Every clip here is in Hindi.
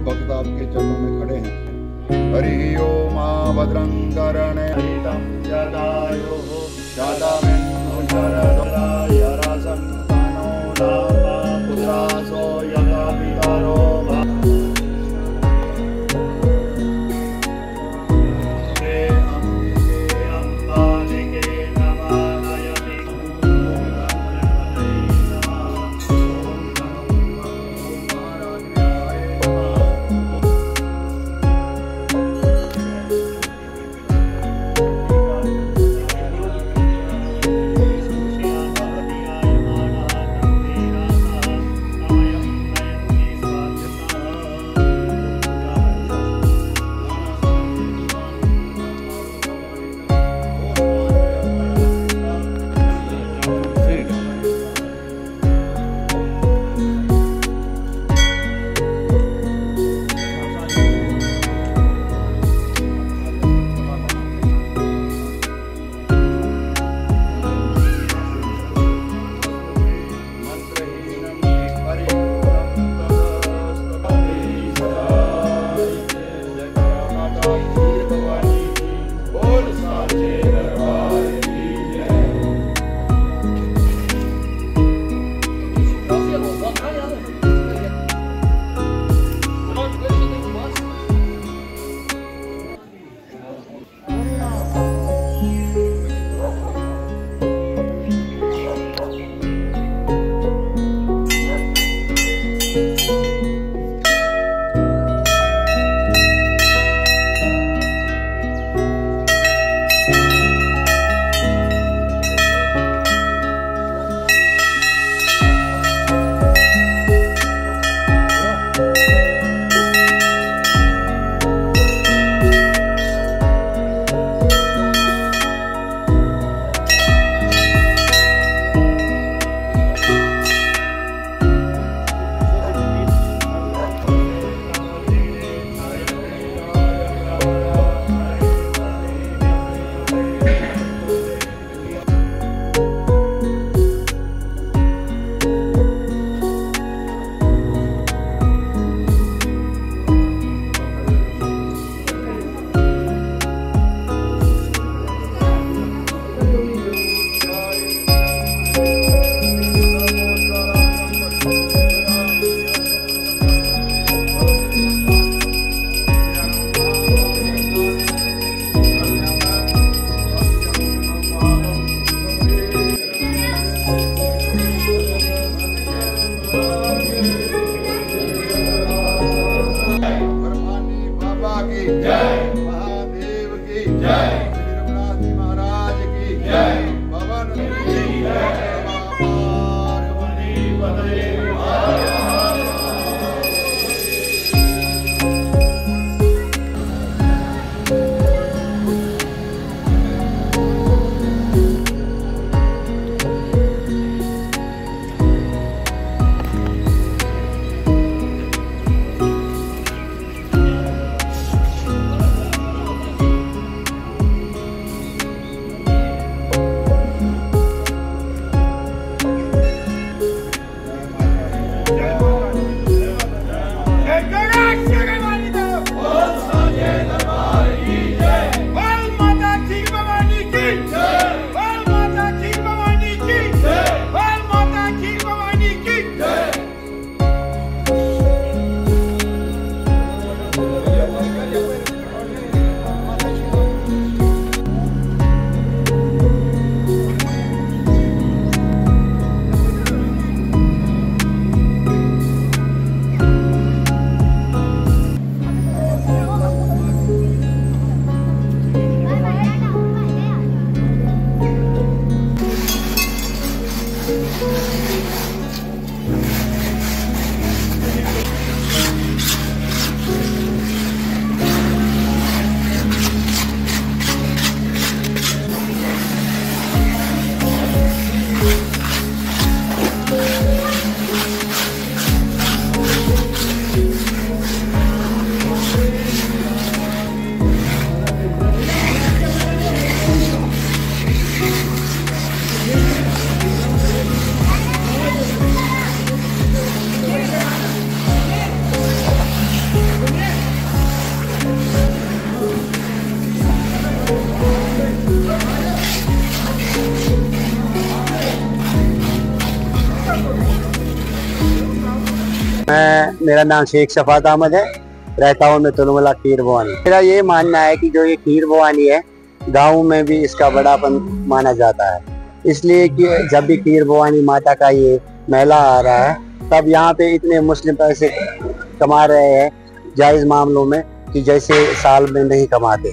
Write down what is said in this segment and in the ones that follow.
भक्त आपके चरणों में खड़े हैं। हरि ओम भद्रं कर्णे जदायो शतमिन्नो शरदाय रसन्तनो लाभा पुत्रासो यथा पितरो मेरा नाम शेख शफात अहमद है, रहता हूँ मैं तुलमुला खीर भवानी। मेरा ये मानना है कि जो ये खीर भवानी है गाँव में भी इसका बड़ापन माना जाता है, इसलिए कि जब भी खीर भवानी माता का ये मेला आ रहा है तब यहाँ पे इतने मुस्लिम पैसे कमा रहे हैं जायज़ मामलों में कि जैसे साल में नहीं कमाते।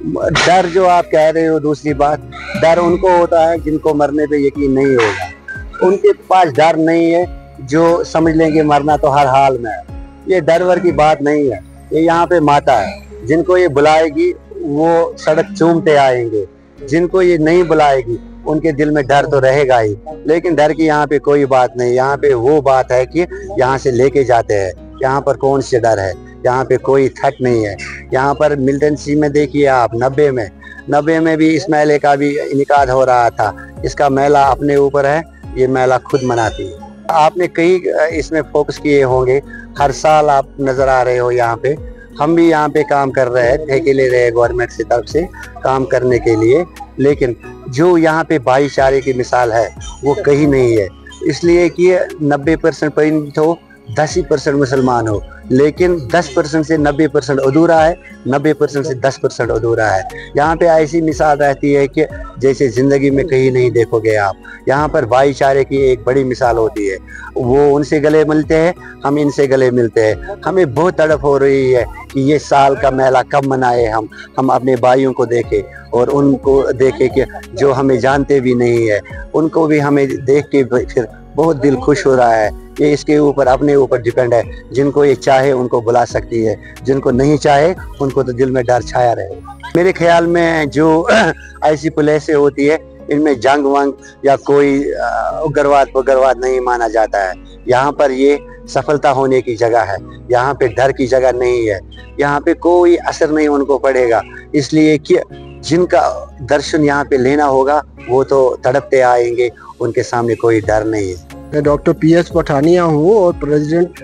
डर जो आप कह रहे हो, दूसरी बात, डर उनको होता है जिनको मरने पे यकीन नहीं होगा। उनके पास डर नहीं है जो समझ लेंगे मरना तो हर हाल में है। ये डर वर की बात नहीं है, ये यहाँ पे माता है, जिनको ये बुलाएगी वो सड़क चूमते आएंगे, जिनको ये नहीं बुलाएगी उनके दिल में डर तो रहेगा ही, लेकिन डर की यहाँ पे कोई बात नहीं। यहाँ पे वो बात है कि यहाँ से लेके जाते हैं, यहाँ पर कौन से डर है, यहाँ पे कोई थक नहीं है। यहाँ पर मिल्टन सी में देखिए आप, 90 में भी इस मेले का भी इनेकाद हो रहा था। इसका मेला अपने ऊपर है, ये मेला खुद मनाती है। आपने कई इसमें फोकस किए होंगे, हर साल आप नजर आ रहे हो यहाँ पे। हम भी यहाँ पे काम कर रहे हैं, ठेके ले रहे हैं गवर्नमेंट से तरफ से काम करने के लिए, लेकिन जो यहाँ पे भाईचारे की मिसाल है वो कहीं नहीं है। इसलिए कि 90% तो 10% मुसलमान हो, लेकिन 10% से 90% अधूरा है, 90% से 10% अधूरा है। यहाँ पे ऐसी मिसाल रहती है कि जैसे ज़िंदगी में कहीं नहीं देखोगे आप। यहाँ पर भाईचारे की एक बड़ी मिसाल होती है, वो उनसे गले मिलते हैं, हम इनसे गले मिलते हैं। हमें बहुत तड़प हो रही है कि ये साल का मेला कब मनाए, हम अपने भाइयों को देखें और उनको देखें कि जो हमें जानते भी नहीं है, उनको भी हमें देख के फिर बहुत दिल खुश हो रहा है। ये इसके ऊपर अपने ऊपर डिपेंड है, जिनको ये चाहे उनको बुला सकती है, जिनको नहीं चाहे उनको तो दिल में डर छाया रहे। मेरे ख्याल में जो ऐसी पुलिसें होती है इनमें जंग वंग या कोई उग्रवाद नहीं माना जाता है। यहाँ पर ये सफलता होने की जगह है, यहाँ पे डर की जगह नहीं है, यहाँ पे कोई असर नहीं उनको पड़ेगा, इसलिए कि जिनका दर्शन यहाँ पे लेना होगा वो तो तड़पते आएंगे, उनके सामने कोई डर नहीं है। मैं डॉक्टर PS पठानिया हूँ और प्रेसिडेंट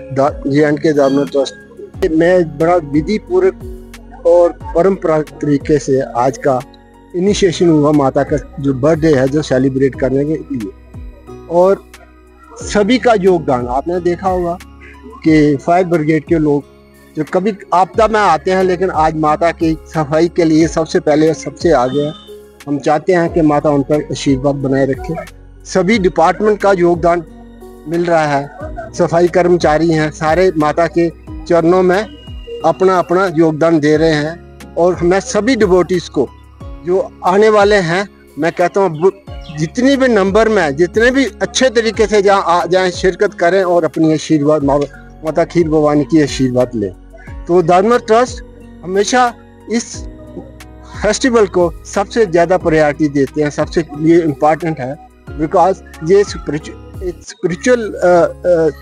J&K धार्मिक ट्रस्ट। मैं बड़ा विधि पूर्वक और परंपरागत तरीके से आज का इनिशिएशन हुआ माता का जो बर्थडे है जो सेलिब्रेट करने के लिए, और सभी का योगदान आपने देखा होगा कि फायर ब्रिगेड के लोग जो कभी आपदा में आते हैं, लेकिन आज माता की सफाई के लिए सबसे पहले सबसे आगे है। हम चाहते हैं कि माता उन पर आशीर्वाद बनाए रखे। सभी डिपार्टमेंट का योगदान मिल रहा है, सफाई कर्मचारी हैं, सारे माता के चरणों में अपना अपना योगदान दे रहे हैं। और मैं सभी डिवोटीज को जो आने वाले हैं, मैं कहता हूँ जितनी भी नंबर में, जितने भी अच्छे तरीके से जहाँ शिरकत करें और अपनी आशीर्वाद माता खीर भवानी की आशीर्वाद लें। तो धार्मिक ट्रस्ट हमेशा इस फेस्टिवल को सबसे ज़्यादा प्रायोरिटी देते हैं, सबसे ये इम्पॉर्टेंट है, बिकॉज ये स्पिरिचुअल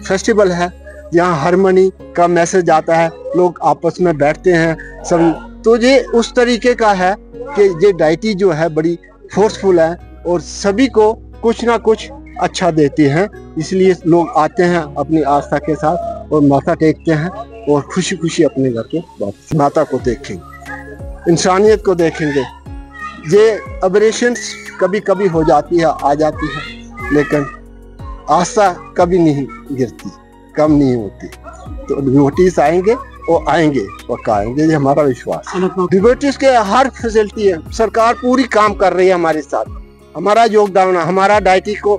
फेस्टिवल है जहाँ हारमोनी का मैसेज आता है, लोग आपस में बैठते हैं सब। तो ये उस तरीके का है कि ये डाइटी जो है बड़ी फोर्सफुल है और सभी को कुछ ना कुछ अच्छा देती हैं, इसलिए लोग आते हैं अपनी आस्था के साथ और माथा टेकते हैं और खुशी खुशी अपने घर के वापस माता को देखेंगे, इंसानियत को देखेंगे। ये अबरेशंस कभी कभी हो जाती है, आ जाती है, लेकिन आस्था कभी नहीं गिरती, कम नहीं होती। तो डिवोटीज आएंगे और आएंगे, पक्का आएंगे, ये हमारा विश्वास। डिवोटीज के हर फैसिलिटी है, सरकार पूरी काम कर रही है हमारे साथ। हमारा योगदान, हमारा डाइटी को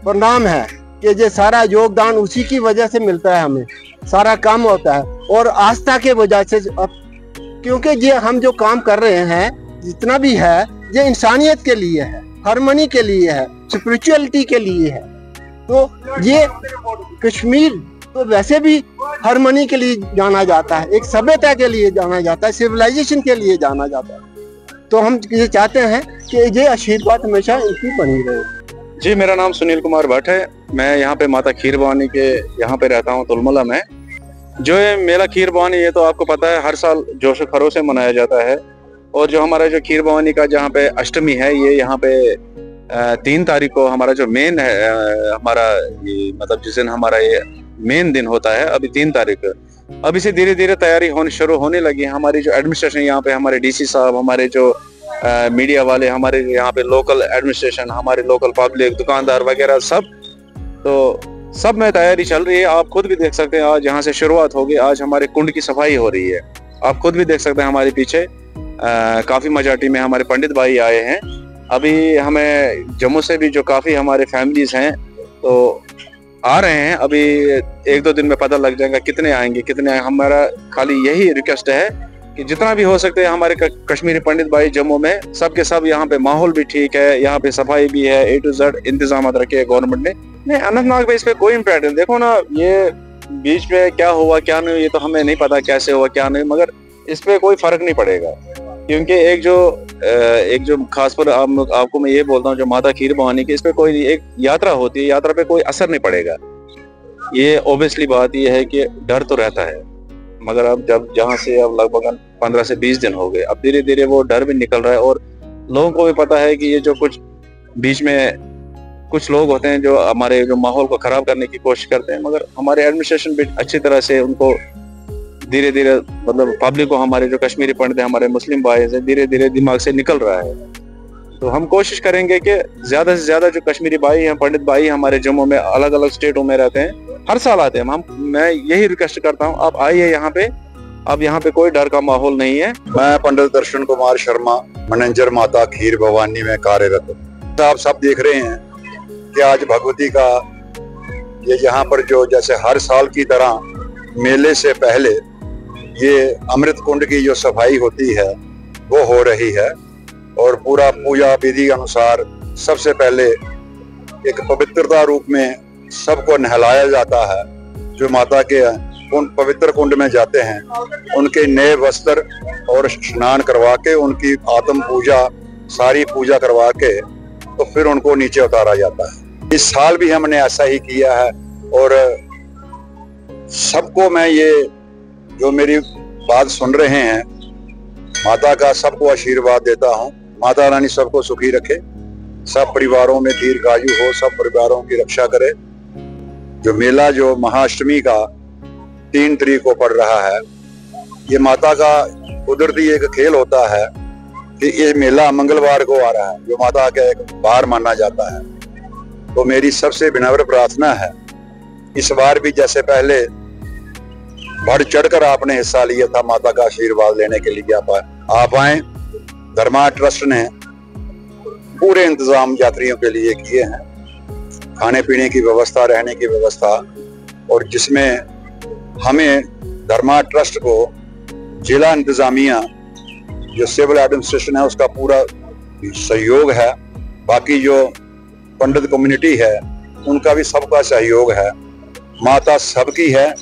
प्रणाम है कि ये सारा योगदान उसी की वजह से मिलता है, हमें सारा काम होता है और आस्था के वजह से। क्योंकि ये हम जो काम कर रहे हैं जितना भी है ये इंसानियत के लिए है, हारमोनी के लिए है, स्पिरिचुअलिटी के लिए है। तो ये कश्मीर तो वैसे भी हारमोनी के लिए जाना जाता है, एक सभ्यता के लिए जाना जाता है, सिविलाइजेशन के लिए जाना जाता है। तो हम ये चाहते हैं कि ये आशीर्वाद हमेशा इनकी बनी रहे। जी, मेरा नाम सुनील कुमार भट्ट है। मैं यहाँ पे माता खीर भवानी के यहाँ पे रहता हूँ तुलमुला में। जो ये मेला खीर भवानी, ये तो आपको पता है हर साल जोश खरोश से मनाया जाता है। और जो हमारा जो खीर भवानी का जहाँ पे अष्टमी है, ये यहाँ पे 3 तारीख को हमारा जो मेन है, हमारा ये मतलब जिस दिन हमारा ये मेन दिन होता है, अभी 3 तारीख। अब इसे धीरे धीरे तैयारी शुरू होने लगी। हमारी जो एडमिनिस्ट्रेशन यहाँ पे, हमारे DC साहब, हमारे जो मीडिया वाले, हमारे यहाँ पे लोकल एडमिनिस्ट्रेशन, हमारे लोकल पब्लिक, दुकानदार वगैरह सब, तो सब में तैयारी चल रही है। आप खुद भी देख सकते हैं, आज यहाँ से शुरुआत होगी। आज हमारे कुंड की सफाई हो रही है। आप खुद भी देख सकते हैं हमारे पीछे काफी मेजॉरिटी में हमारे पंडित भाई आए हैं। अभी हमें जम्मू से भी जो काफी हमारे फैमिलीज हैं तो आ रहे हैं। अभी 1-2 दिन में पता लग जाएगा कितने आएंगे कितने। हमारा खाली यही रिक्वेस्ट है कि जितना भी हो सकते हैं हमारे कश्मीरी पंडित भाई जम्मू में सबके सब यहाँ पे माहौल भी ठीक है, यहाँ पे सफाई भी है, A to Z इंतजाम रखे है गवर्नमेंट ने। नहीं, अनंतनाग में इस पे कोई इम्पैक्ट नहीं। देखो ना, ये बीच में क्या हुआ क्या नहीं ये तो हमें नहीं पता कैसे हुआ क्या नहीं, मगर इस पे कोई फर्क नहीं पड़ेगा। क्योंकि एक जो खास पर आपको मैं ये बोलता हूँ, जो माता खीर भवानी की इस पे कोई एक यात्रा होती है, यात्रा पे कोई असर नहीं पड़ेगा। ये ऑब्वियसली बात ये है कि डर तो रहता है, मगर अब जब जहाँ से अब लगभग 15 से 20 दिन हो गए, अब धीरे धीरे वो डर भी निकल रहा है। और लोगों को भी पता है कि ये जो कुछ बीच में कुछ लोग होते हैं जो हमारे जो माहौल को खराब करने की कोशिश करते हैं, मगर हमारे एडमिनिस्ट्रेशन भी अच्छी तरह से उनको धीरे धीरे मतलब पब्लिक को, हमारे जो कश्मीरी पंडित हैं, हमारे मुस्लिम भाई से धीरे धीरे दिमाग से निकल रहा है। तो हम कोशिश करेंगे कि ज्यादा से ज्यादा जो कश्मीरी भाई हैं, पंडित भाई हमारे जम्मू में अलग अलग स्टेटों में रहते हैं, हर साल आते हैं। मैं यही रिक्वेस्ट करता हूँ, आप आइए यहाँ पे। अब यहाँ पे कोई डर का माहौल नहीं है। मैं पंडित दर्शन कुमार शर्मा, मैनेजर माता खीर भवानी में कार्यरत हूँ। आप सब देख रहे हैं कि आज भगवती का ये यहाँ पर जो जैसे हर साल की तरह मेले से पहले ये अमृत कुंड की जो सफाई होती है वो हो रही है। और पूरा पूजा विधि अनुसार सबसे पहले एक पवित्रता रूप में सबको नहलाया जाता है। जो माता के पवित्र कुंड में जाते हैं उनके नए वस्त्र और स्नान करवा के उनकी आत्म पूजा सारी पूजा करवा के तो फिर उनको नीचे उतारा जाता है। इस साल भी हमने ऐसा ही किया है। और सबको मैं ये जो मेरी बात सुन रहे हैं, माता का सबको आशीर्वाद देता हूँ। माता रानी सबको सुखी रखे, सब परिवारों में दीर्घायु हो, सब परिवारों की रक्षा करे। जो मेला जो महाअष्टमी का 3 तारीख को पड़ रहा है, ये माता का कुदरती एक खेल होता है कि ये मेला मंगलवार को आ रहा है, जो माता का एक बार माना जाता है। तो मेरी सबसे विनम्र प्रार्थना है, इस बार भी जैसे पहले बढ़ चढ़कर आपने हिस्सा लिया था माता का आशीर्वाद लेने के लिए आप आए। धर्मा ट्रस्ट ने पूरे इंतजाम यात्रियों के लिए किए हैं, खाने पीने की व्यवस्था, रहने की व्यवस्था, और जिसमें हमें धर्मा ट्रस्ट को जिला इंतजामिया जो सिविल एडमिनिस्ट्रेशन है उसका पूरा सहयोग है। बाकी जो पंडित कम्युनिटी है उनका भी सबका सहयोग है। माता सबकी है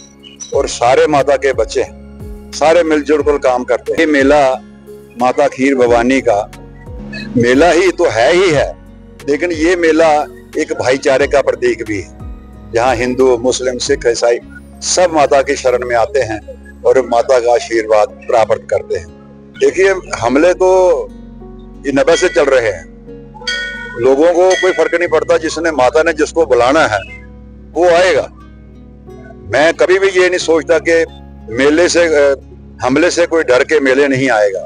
और सारे माता के बच्चे हैं, सारे मिलजुल कर काम करते हैं। ये मेला माता खीर भवानी का मेला ही तो है ही है, लेकिन ये मेला एक भाईचारे का प्रतीक भी है, जहाँ हिंदू, मुस्लिम, सिख, ईसाई सब माता की शरण में आते हैं और माता का आशीर्वाद प्राप्त करते हैं। देखिए, हमले तो ये 90 से चल रहे हैं, लोगों को कोई फर्क नहीं पड़ता। जिसने माता ने जिसको बुलाना है वो आएगा। मैं कभी भी ये नहीं सोचता कि मेले से हमले से कोई डर के मेले नहीं आएगा।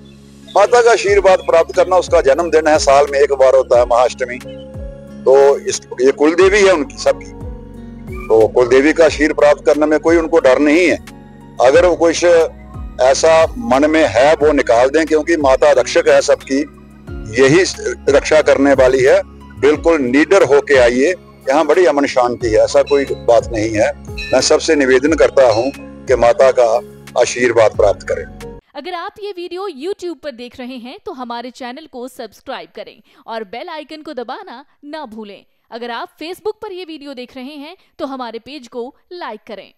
माता का आशीर्वाद प्राप्त करना उसका जन्मदिन है, साल में एक बार होता है महाअष्टमी। तो ये कुल देवी है उनकी सबकी, तो कुल देवी का आशीर्वाद प्राप्त करने में कोई उनको डर नहीं है। अगर वो कुछ ऐसा मन में है वो निकाल दें, क्योंकि माता रक्षक है सबकी, यही रक्षा करने वाली है। बिल्कुल निडर होके आइए, यहाँ बड़ी अमन शांति है, ऐसा कोई बात नहीं है। मैं सबसे निवेदन करता हूँ कि माता का आशीर्वाद प्राप्त करें। अगर आप ये वीडियो YouTube पर देख रहे हैं तो हमारे चैनल को सब्सक्राइब करें और बेल आइकन को दबाना ना भूलें। अगर आप Facebook पर ये वीडियो देख रहे हैं तो हमारे पेज को लाइक करें।